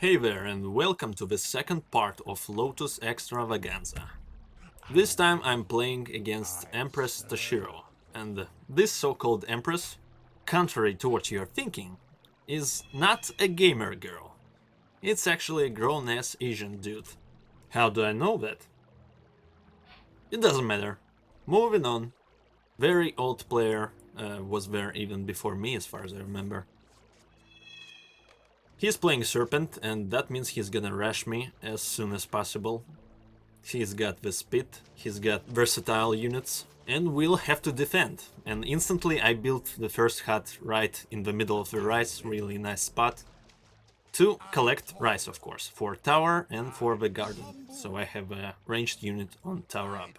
Hey there, and welcome to the second part of Lotus Extravaganza. This time I'm playing against EmpressTashiro, and this so-called Empress, contrary to what you're thinking, is not a gamer girl. It's actually a grown-ass Asian dude. How do I know that? It doesn't matter. Moving on. Very old player, was there even before me as far as I remember. He's playing Serpent, and that means he's gonna rush me as soon as possible. He's got the speed, he's got versatile units, and we'll have to defend. And instantly I built the first hut right in the middle of the rice, really nice spot. To collect rice, of course, for tower and for the garden. So I have a ranged unit on tower up.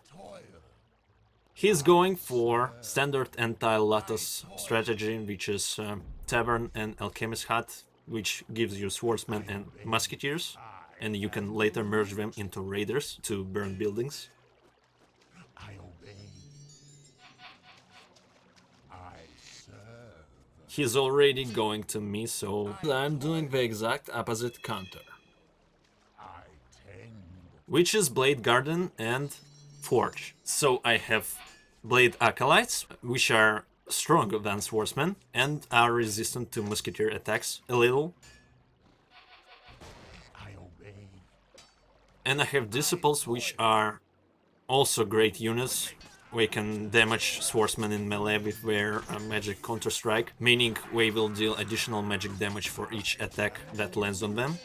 He's going for standard anti-Lotus strategy, which is Tavern and Alchemist Hut, which gives you Swordsman and Musketeers, and you can later merge them into Raiders to burn buildings. He's already going to me, so I'm doing the exact opposite counter, which is Blade Garden and Forge. So I have Blade Acolytes, which are stronger than Swordsman and are resistant to Musketeer attacks a little. And I have Disciples, which are also great units. We can damage Swordsman in melee with their magic counter-strike, meaning we will deal additional magic damage for each attack that lands on them.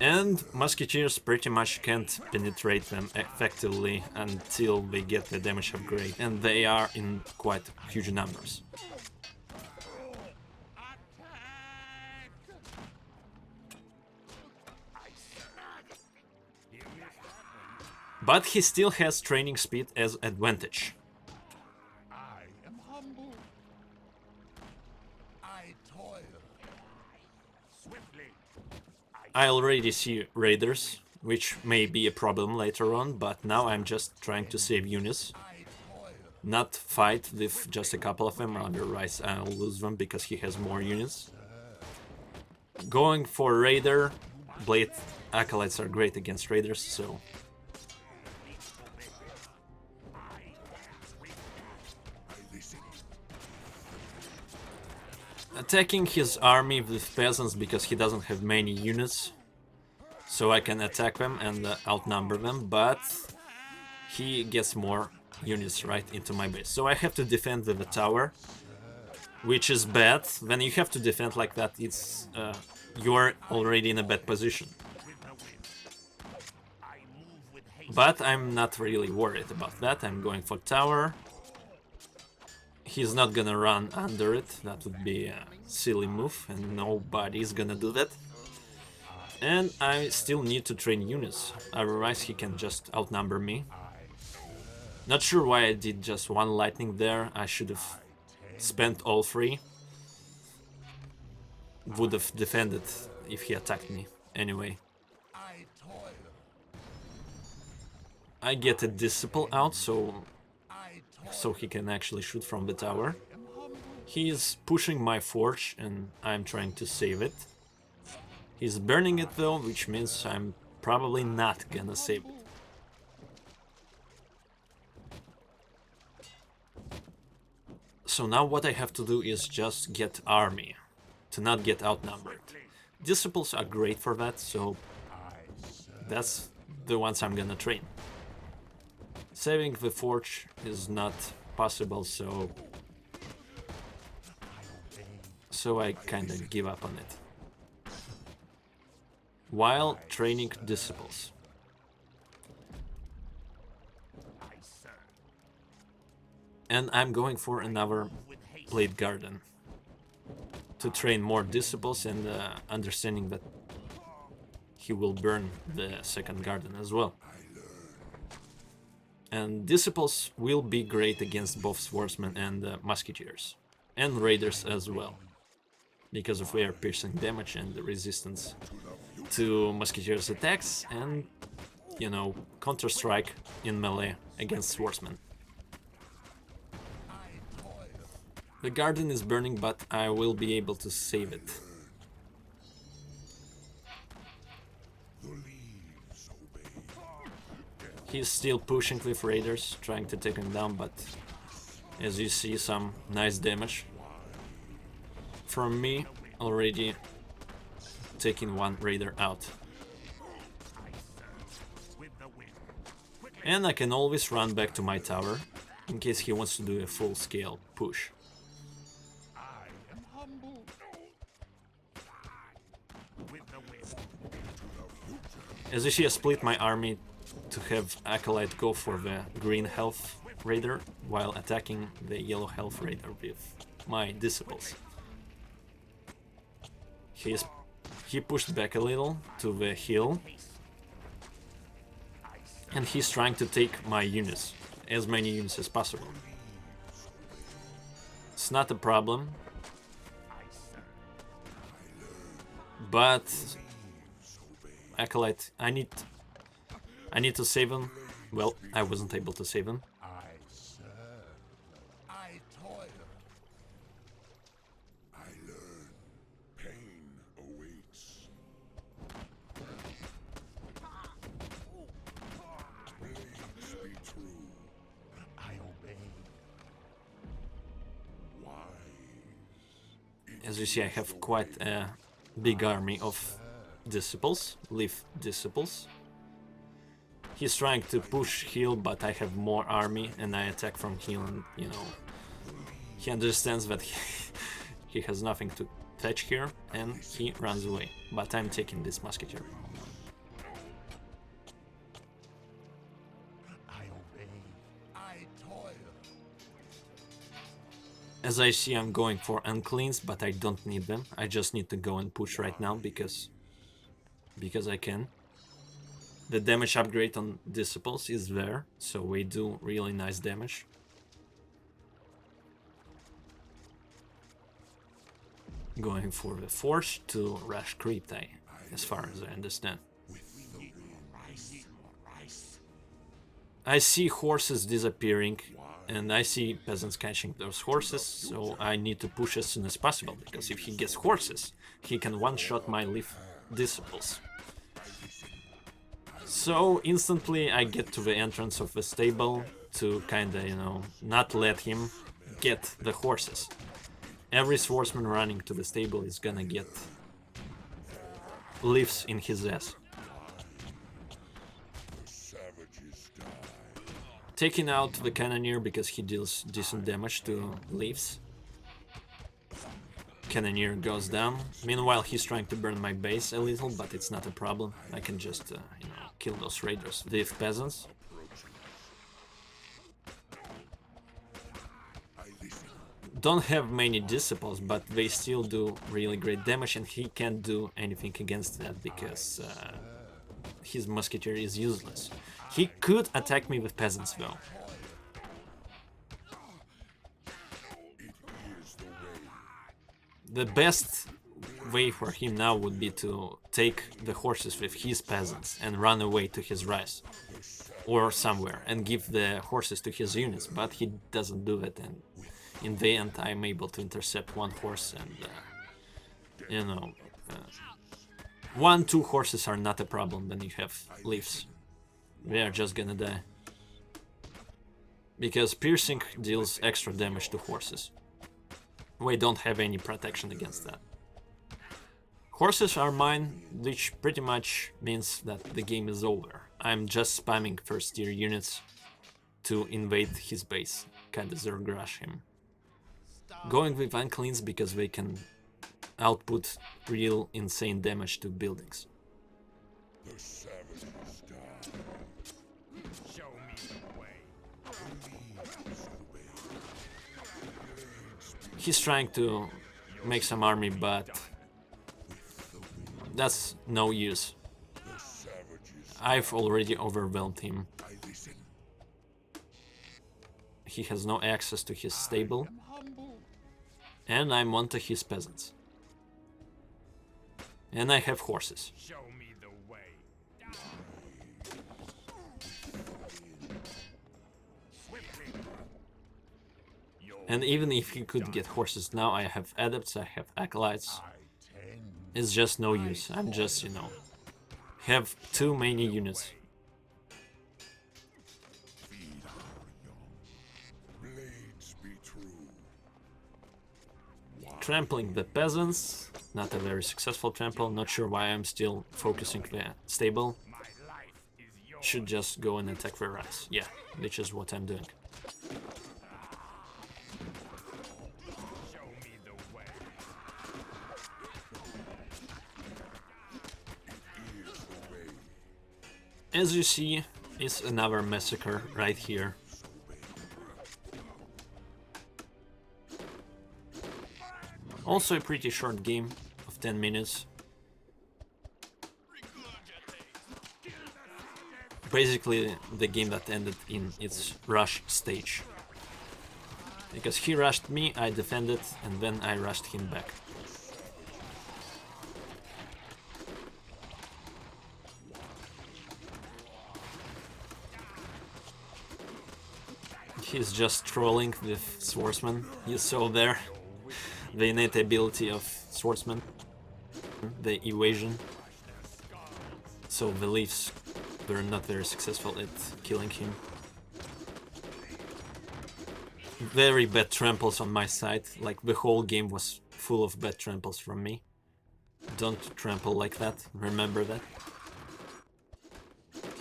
And Musketeers pretty much can't penetrate them effectively until they get the damage upgrade, and they are in quite huge numbers. But he still has training speed as advantage. I already see Raiders, which may be a problem later on, but now I'm just trying to save units. Not fight with just a couple of them, otherwise I'll lose them because he has more units. Going for Raider, Blade Acolytes are great against Raiders, so... Attacking his army with peasants because he doesn't have many units, so I can attack them and outnumber them, but he gets more units right into my base. So I have to defend with the tower, which is bad. When you have to defend like that, it's you're already in a bad position. But I'm not really worried about that. I'm going for tower. He's not gonna run under it, that would be a silly move, and nobody's gonna do that. And I still need to train units, otherwise he can just outnumber me. Not sure why I did just one lightning there, I should have spent all three. Would have defended if he attacked me, anyway. I get a Disciple out, so he can actually shoot from the tower. He's pushing my Forge and I'm trying to save it. He's burning it though, which means I'm probably not gonna save it. So now what I have to do is just get army, to not get outnumbered. Disciples are great for that, so that's the ones I'm gonna train. Saving the Forge is not possible, so I kinda give up on it. While training Disciples. And I'm going for another Blade Garden to train more Disciples and understanding that he will burn the second garden as well. And Disciples will be great against both Swordsmen and Musketeers. And Raiders as well. Because of their piercing damage and the resistance to Musketeers' attacks and, you know, counter-strike in melee against Swordsmen. The garden is burning, but I will be able to save it. He's still pushing with raiders, trying to take him down, but as you see, some nice damage from me, already taking one raider out. And I can always run back to my tower in case he wants to do a full-scale push. As you see, I split my army to have Acolyte go for the green health raider while attacking the yellow health raider with my disciples. He pushed back a little to the hill, and he's trying to take my units, as many units as possible. It's not a problem, but Acolyte, I need to save him. Well, I wasn't able to save him. As you see, I have quite a big army of disciples, leaf disciples. He's trying to push heal, but I have more army and I attack from heal, and you know, he understands that he has nothing to touch here and he runs away, but I'm taking this musketeer. As I see, I'm going for uncleans, but I don't need them. I just need to go and push right now because I can. The damage upgrade on disciples is there, so we do really nice damage. Going for the force to rush ʟᴏᴏ, as far as I understand. I see horses disappearing, and I see peasants catching those horses, so I need to push as soon as possible, because if he gets horses, he can one-shot my leaf disciples. So instantly I get to the entrance of the stable to kinda, you know, not let him get the horses. Every swordsman running to the stable is gonna get leaves in his ass. Taking out the cannoneer because he deals decent damage to leaves. Cannoneer goes down. Meanwhile, he's trying to burn my base a little, but it's not a problem. I can just, you know, kill those raiders with peasants. Don't have many disciples, but they still do really great damage, and he can't do anything against that because his musketeer is useless. He could attack me with peasants though. The best way for him now would be to take the horses with his peasants and run away to his rise or somewhere and give the horses to his units, but he doesn't do it, and in the end I'm able to intercept one horse, and you know, 1-2 horses are not a problem when you have leaves. We are just gonna die. Because piercing deals extra damage to horses. We don't have any protection against that. Horses are mine, which pretty much means that the game is over. I'm just spamming first tier units to invade his base, kinda zergrush him. Going with uncleans because they can output real insane damage to buildings. He's trying to make some army, but that's no use. I've already overwhelmed him. He has no access to his stable, and I'm onto his peasants. And I have horses. And even if he could get horses now, I have adepts, I have acolytes. It's just no use. I'm just, you know, have too many units. trampling the peasants. Not a very successful trample. Not sure why I'm still focusing the stable. Should just go and attack the rice. Yeah, which is what I'm doing. As you see, it's another massacre right here. Also a pretty short game of 10 minutes. Basically the game that ended in its rush stage. Because he rushed me, I defended, and then I rushed him back. He's just trolling with Swordsman. You saw there the innate ability of Swordsman, the evasion. So the Leafs were not very successful at killing him. Very bad tramples on my side, like the whole game was full of bad tramples from me. Don't trample like that, remember that.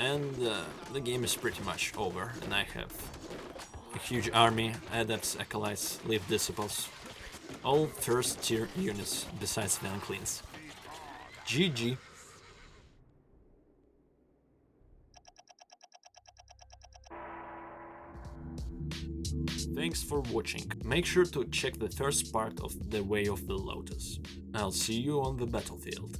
And the game is pretty much over, and I have a huge army, adepts, acolytes, leaf disciples. All first tier units besides the uncleans. GG. Thanks for watching. Make sure to check the first part of The Way of the Lotus. I'll see you on the battlefield.